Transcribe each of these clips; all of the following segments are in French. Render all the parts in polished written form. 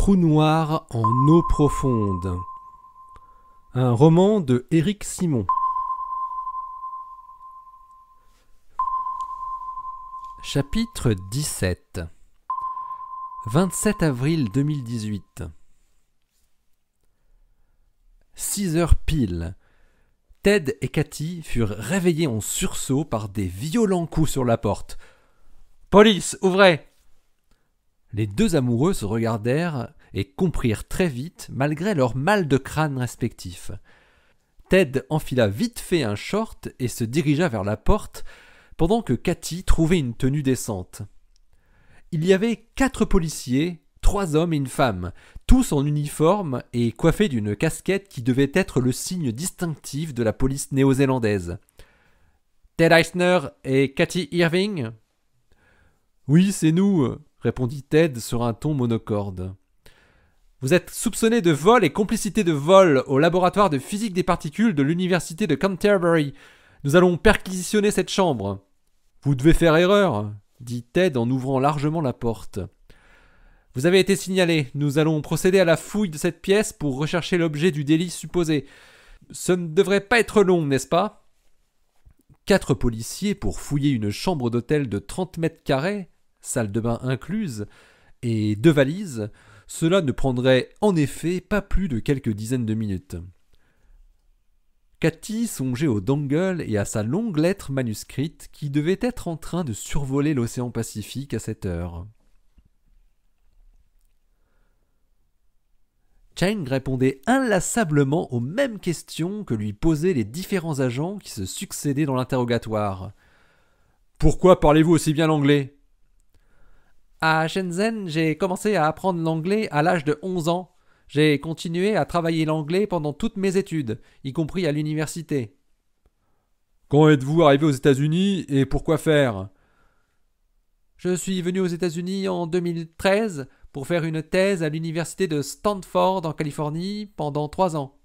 trou noir en eau profonde. Un roman de Éric Simon. Chapitre 17. 27 avril 2018. 6 heures pile. Ted et Cathy furent réveillés en sursaut par des violents coups sur la porte. « Police, ouvrez !» Les deux amoureux se regardèrent et comprirent très vite, malgré leur mal de crâne respectifs. Ted enfila vite fait un short et se dirigea vers la porte, pendant que Cathy trouvait une tenue décente. Il y avait 4 policiers, 3 hommes et une femme, tous en uniforme et coiffés d'une casquette qui devait être le signe distinctif de la police néo-zélandaise. « Ted Eisner et Cathy Irving ?»« Oui, c'est nous », répondit Ted sur un ton monocorde. « Vous êtes soupçonné de vol et complicité de vol au laboratoire de physique des particules de l'université de Canterbury. Nous allons perquisitionner cette chambre. »« Vous devez faire erreur », dit Ted en ouvrant largement la porte. « Vous avez été signalé. Nous allons procéder à la fouille de cette pièce pour rechercher l'objet du délit supposé. Ce ne devrait pas être long, n'est-ce pas ?» 4 policiers pour fouiller une chambre d'hôtel de 30 mètres carrés, salle de bain incluse, et 2 valises, cela ne prendrait en effet pas plus de quelques dizaines de minutes. Cathy songeait au dongle et à sa longue lettre manuscrite qui devait être en train de survoler l'océan Pacifique à cette heure. Cheng répondait inlassablement aux mêmes questions que lui posaient les différents agents qui se succédaient dans l'interrogatoire. « Pourquoi parlez-vous aussi bien l'anglais ?»« À Shenzhen, j'ai commencé à apprendre l'anglais à l'âge de 11 ans. J'ai continué à travailler l'anglais pendant toutes mes études, y compris à l'université. »« Quand êtes-vous arrivé aux États-Unis et pourquoi faire ?»« Je suis venu aux États-Unis en 2013 pour faire une thèse à l'université de Stanford en Californie pendant 3 ans. »«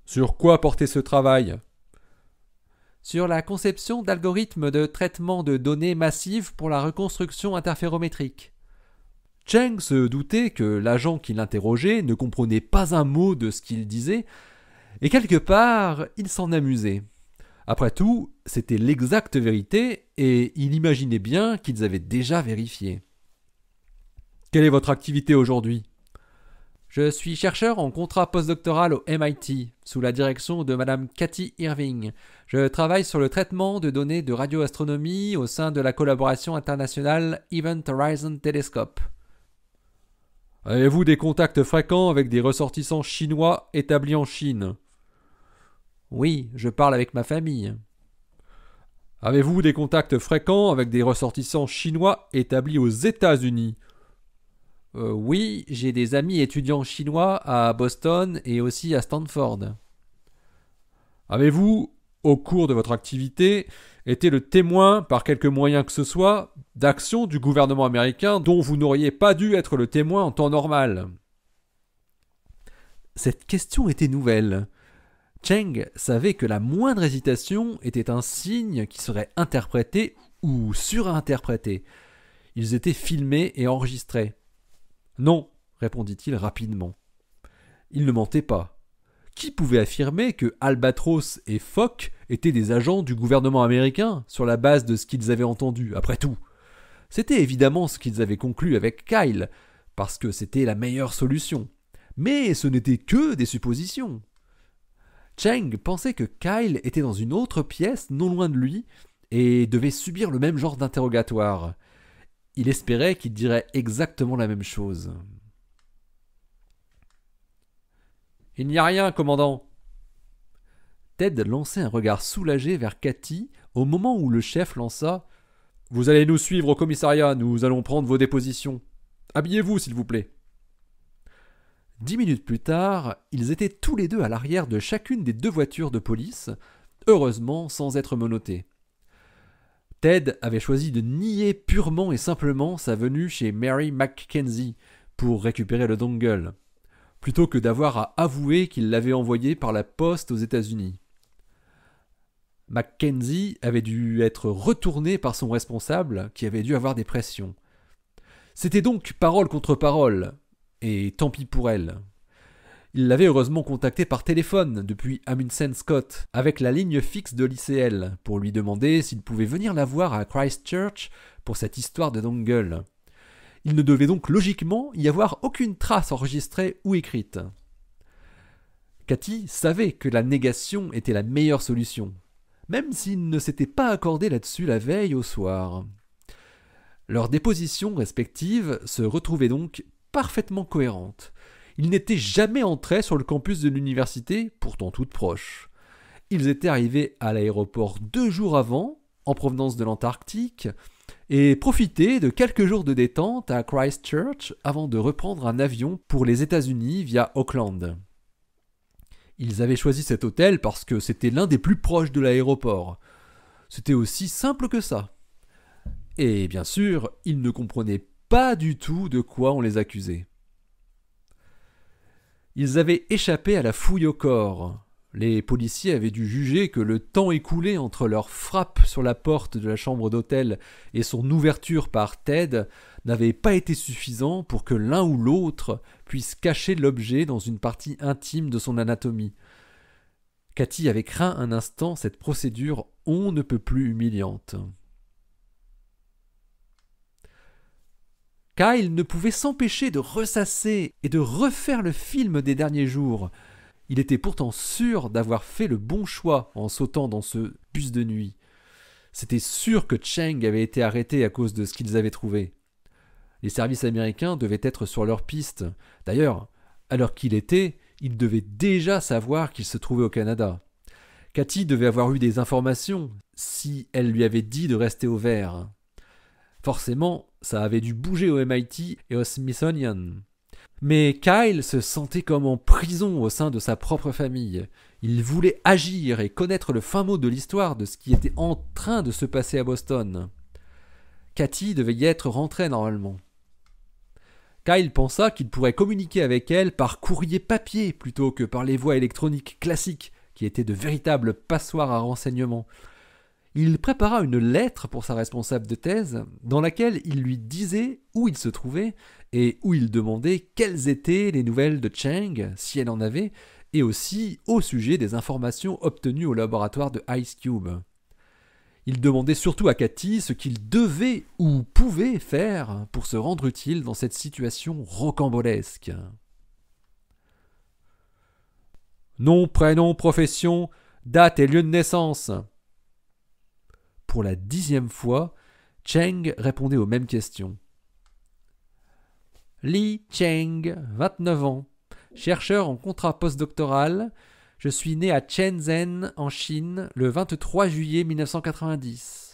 Sur quoi portait ce travail ?»« Sur la conception d'algorithmes de traitement de données massives pour la reconstruction interférométrique. » Cheng se doutait que l'agent qui l'interrogeait ne comprenait pas un mot de ce qu'il disait, et quelque part, il s'en amusait. Après tout, c'était l'exacte vérité, et il imaginait bien qu'ils avaient déjà vérifié. « Quelle est votre activité aujourd'hui ?»« Je suis chercheur en contrat postdoctoral au MIT, sous la direction de Madame Cathy Irving. Je travaille sur le traitement de données de radioastronomie au sein de la collaboration internationale Event Horizon Telescope. » Avez-vous des contacts fréquents avec des ressortissants chinois établis en Chine ? Oui, je parle avec ma famille. Avez-vous des contacts fréquents avec des ressortissants chinois établis aux États-Unis ? Oui, j'ai des amis étudiants chinois à Boston et aussi à Stanford. Avez-vous, au cours de votre activité, été le témoin, par quelque moyen que ce soit, d'actions du gouvernement américain dont vous n'auriez pas dû être le témoin en temps normal ? Cette question était nouvelle. Cheng savait que la moindre hésitation était un signe qui serait interprété ou surinterprété. Ils étaient filmés et enregistrés. « Non », répondit-il rapidement. Il ne mentait pas. Qui pouvait affirmer que Albatros et Foch étaient des agents du gouvernement américain sur la base de ce qu'ils avaient entendu, après tout ? C'était évidemment ce qu'ils avaient conclu avec Kyle, parce que c'était la meilleure solution. Mais ce n'était que des suppositions. Cheng pensait que Kyle était dans une autre pièce non loin de lui et devait subir le même genre d'interrogatoire. Il espérait qu'il dirait exactement la même chose. « Il n'y a rien, commandant. » Ted lançait un regard soulagé vers Cathy au moment où le chef lança « Vous allez nous suivre au commissariat, nous allons prendre vos dépositions. Habillez-vous, s'il vous plaît. » 10 minutes plus tard, ils étaient tous les deux à l'arrière de chacune des 2 voitures de police, heureusement sans être menottés. Ted avait choisi de nier purement et simplement sa venue chez Mary Mackenzie pour récupérer le dongle, plutôt que d'avoir à avouer qu'il l'avait envoyé par la poste aux États-Unis. Mackenzie avait dû être retourné par son responsable, qui avait dû avoir des pressions. C'était donc parole contre parole, Et tant pis pour elle. Il l'avait heureusement contactée par téléphone depuis Amundsen Scott, avec la ligne fixe de l'ICL, pour lui demander s'il pouvait venir la voir à Christchurch pour cette histoire de dongle. Il ne devait donc logiquement y avoir aucune trace enregistrée ou écrite. Cathy savait que la négation était la meilleure solution, même s'ils ne s'étaient pas accordés là-dessus la veille au soir. Leurs dépositions respectives se retrouvaient donc parfaitement cohérentes. Ils n'étaient jamais entrés sur le campus de l'université, pourtant toute proche. Ils étaient arrivés à l'aéroport 2 jours avant, en provenance de l'Antarctique, et profitaient de quelques jours de détente à Christchurch avant de reprendre un avion pour les États-Unis via Auckland. Ils avaient choisi cet hôtel parce que c'était l'un des plus proches de l'aéroport. C'était aussi simple que ça. Et bien sûr, ils ne comprenaient pas du tout de quoi on les accusait. Ils avaient échappé à la fouille au corps. Les policiers avaient dû juger que le temps écoulé entre leur frappe sur la porte de la chambre d'hôtel et son ouverture par Ted n'avait pas été suffisant pour que l'un ou l'autre puisse cacher l'objet dans une partie intime de son anatomie. Cathy avait craint un instant cette procédure on ne peut plus humiliante. Kyle ne pouvait s'empêcher de ressasser et de refaire le film des derniers jours. Il était pourtant sûr d'avoir fait le bon choix en sautant dans ce bus de nuit. C'était sûr que Cheng avait été arrêté à cause de ce qu'ils avaient trouvé. Les services américains devaient être sur leur piste. D'ailleurs, à l'heure qu'il était, ils devaient déjà savoir qu'il se trouvait au Canada. Cathy devait avoir eu des informations si elle lui avait dit de rester au vert. Forcément, ça avait dû bouger au MIT et au Smithsonian. Mais Kyle se sentait comme en prison au sein de sa propre famille. Il voulait agir et connaître le fin mot de l'histoire de ce qui était en train de se passer à Boston. Cathy devait y être rentrée normalement. Kyle pensa qu'il pourrait communiquer avec elle par courrier papier plutôt que par les voies électroniques classiques qui étaient de véritables passoires à renseignements. Il prépara une lettre pour sa responsable de thèse dans laquelle il lui disait où il se trouvait et où il demandait quelles étaient les nouvelles de Cheng, si elle en avait, et aussi au sujet des informations obtenues au laboratoire de Ice Cube. Il demandait surtout à Cathy ce qu'il devait ou pouvait faire pour se rendre utile dans cette situation rocambolesque. Nom, prénom, profession, date et lieu de naissance. Pour la 10e fois, Cheng répondait aux mêmes questions. Li Cheng, 29 ans, chercheur en contrat postdoctoral. Je suis né à Shenzhen, en Chine, le 23 juillet 1990.